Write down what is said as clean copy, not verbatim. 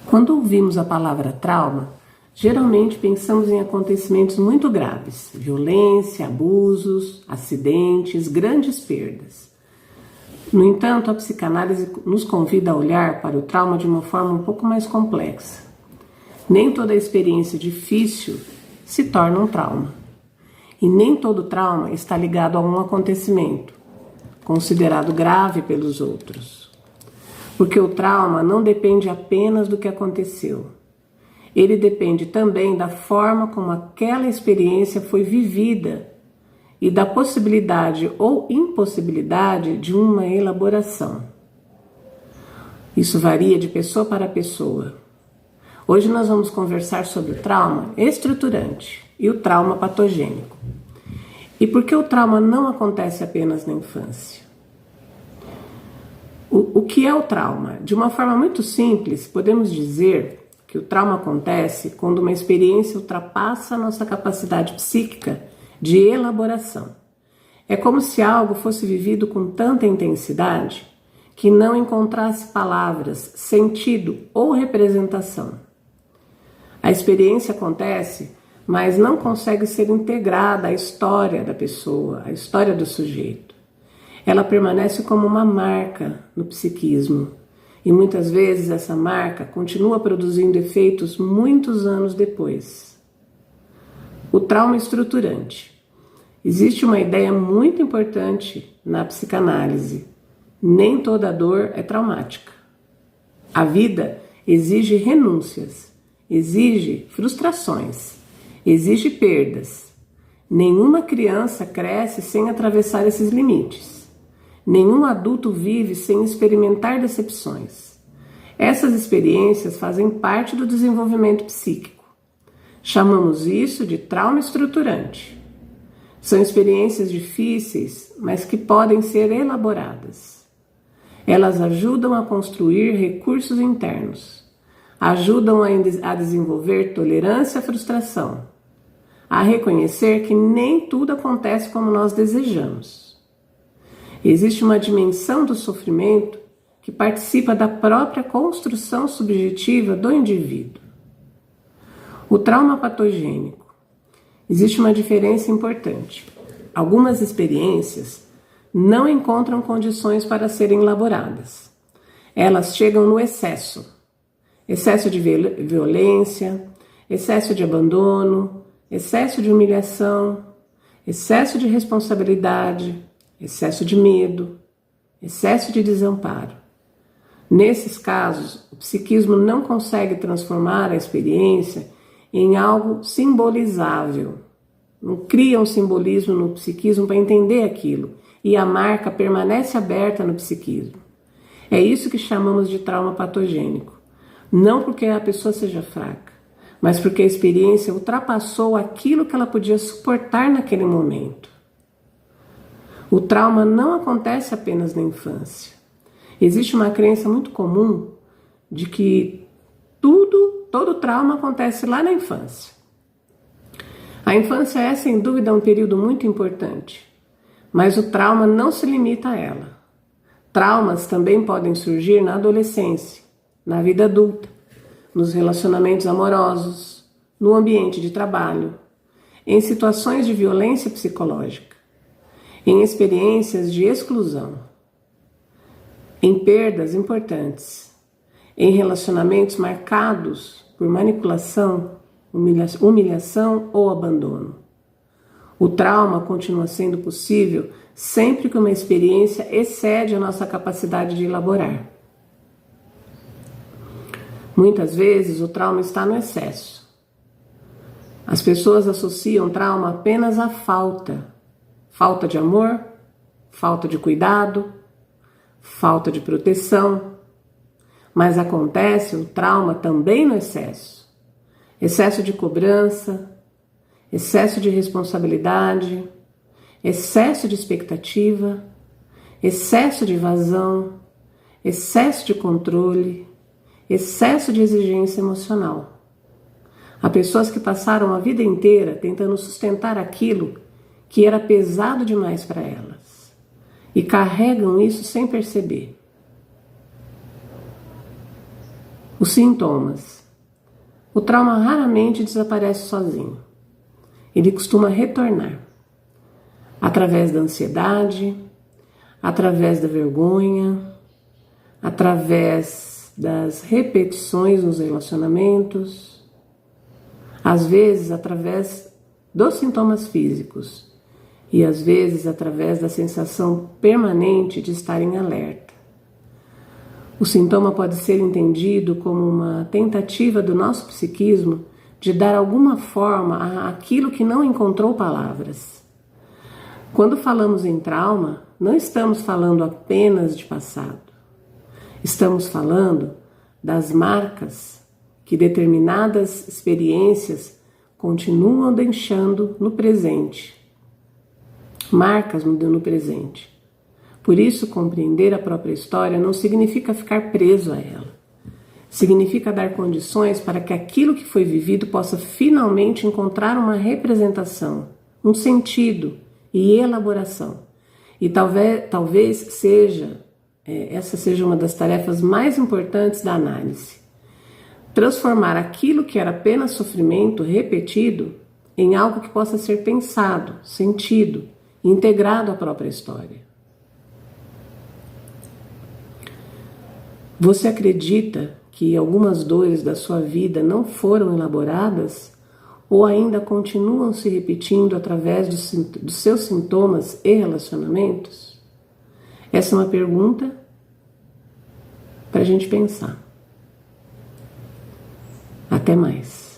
Quando ouvimos a palavra trauma, geralmente pensamos em acontecimentos muito graves, violência, abusos, acidentes, grandes perdas. No entanto, a psicanálise nos convida a olhar para o trauma de uma forma um pouco mais complexa. Nem toda experiência difícil se torna um trauma. E nem todo trauma está ligado a um acontecimento, considerado grave pelos outros. Porque o trauma não depende apenas do que aconteceu. Ele depende também da forma como aquela experiência foi vivida e da possibilidade ou impossibilidade de uma elaboração. Isso varia de pessoa para pessoa. Hoje nós vamos conversar sobre o trauma estruturante e o trauma patogênico. E por que o trauma não acontece apenas na infância? O que é o trauma? De uma forma muito simples, podemos dizer que o trauma acontece quando uma experiência ultrapassa a nossa capacidade psíquica de elaboração. É como se algo fosse vivido com tanta intensidade que não encontrasse palavras, sentido ou representação. A experiência acontece, mas não consegue ser integrada à história da pessoa, à história do sujeito. Ela permanece como uma marca no psiquismo e muitas vezes essa marca continua produzindo efeitos muitos anos depois. O trauma estruturante. Existe uma ideia muito importante na psicanálise. Nem toda dor é traumática. A vida exige renúncias, exige frustrações, exige perdas. Nenhuma criança cresce sem atravessar esses limites. Nenhum adulto vive sem experimentar decepções. Essas experiências fazem parte do desenvolvimento psíquico. Chamamos isso de trauma estruturante. São experiências difíceis, mas que podem ser elaboradas. Elas ajudam a construir recursos internos, ajudam a desenvolver tolerância à frustração, a reconhecer que nem tudo acontece como nós desejamos. Existe uma dimensão do sofrimento que participa da própria construção subjetiva do indivíduo. O trauma patogênico. Existe uma diferença importante. Algumas experiências não encontram condições para serem elaboradas. Elas chegam no excesso. Excesso de violência, excesso de abandono, excesso de humilhação, excesso de responsabilidade, excesso de medo, excesso de desamparo. Nesses casos, o psiquismo não consegue transformar a experiência em algo simbolizável. Não cria um simbolismo no psiquismo para entender aquilo, e a marca permanece aberta no psiquismo. É isso que chamamos de trauma patogênico. Não porque a pessoa seja fraca, mas porque a experiência ultrapassou aquilo que ela podia suportar naquele momento. O trauma não acontece apenas na infância. Existe uma crença muito comum de que todo trauma acontece lá na infância. A infância é, sem dúvida, um período muito importante, mas o trauma não se limita a ela. Traumas também podem surgir na adolescência, na vida adulta, nos relacionamentos amorosos, no ambiente de trabalho, em situações de violência psicológica, em experiências de exclusão, em perdas importantes, em relacionamentos marcados por manipulação, humilhação ou abandono. O trauma continua sendo possível sempre que uma experiência excede a nossa capacidade de elaborar. Muitas vezes o trauma está no excesso. As pessoas associam trauma apenas à falta de amor, falta de cuidado, falta de proteção. Mas acontece o trauma também no excesso. Excesso de cobrança, excesso de responsabilidade, excesso de expectativa, excesso de evasão, excesso de controle, excesso de exigência emocional. Há pessoas que passaram a vida inteira tentando sustentar aquilo que era pesado demais para elas e carregam isso sem perceber. Os sintomas. O trauma raramente desaparece sozinho. Ele costuma retornar através da ansiedade, através da vergonha, através das repetições nos relacionamentos, às vezes através dos sintomas físicos e às vezes através da sensação permanente de estar em alerta. O sintoma pode ser entendido como uma tentativa do nosso psiquismo de dar alguma forma àquilo que não encontrou palavras. Quando falamos em trauma, não estamos falando apenas de passado. Estamos falando das marcas que determinadas experiências continuam deixando no presente. Marcas no presente. Por isso, compreender a própria história não significa ficar preso a ela. Significa dar condições para que aquilo que foi vivido possa finalmente encontrar uma representação, um sentido e elaboração. E talvez essa seja uma das tarefas mais importantes da análise. Transformar aquilo que era apenas sofrimento repetido em algo que possa ser pensado, sentido, integrado à própria história. Você acredita que algumas dores da sua vida não foram elaboradas ou ainda continuam se repetindo através dos seus sintomas e relacionamentos? Essa é uma pergunta para a gente pensar. Até mais.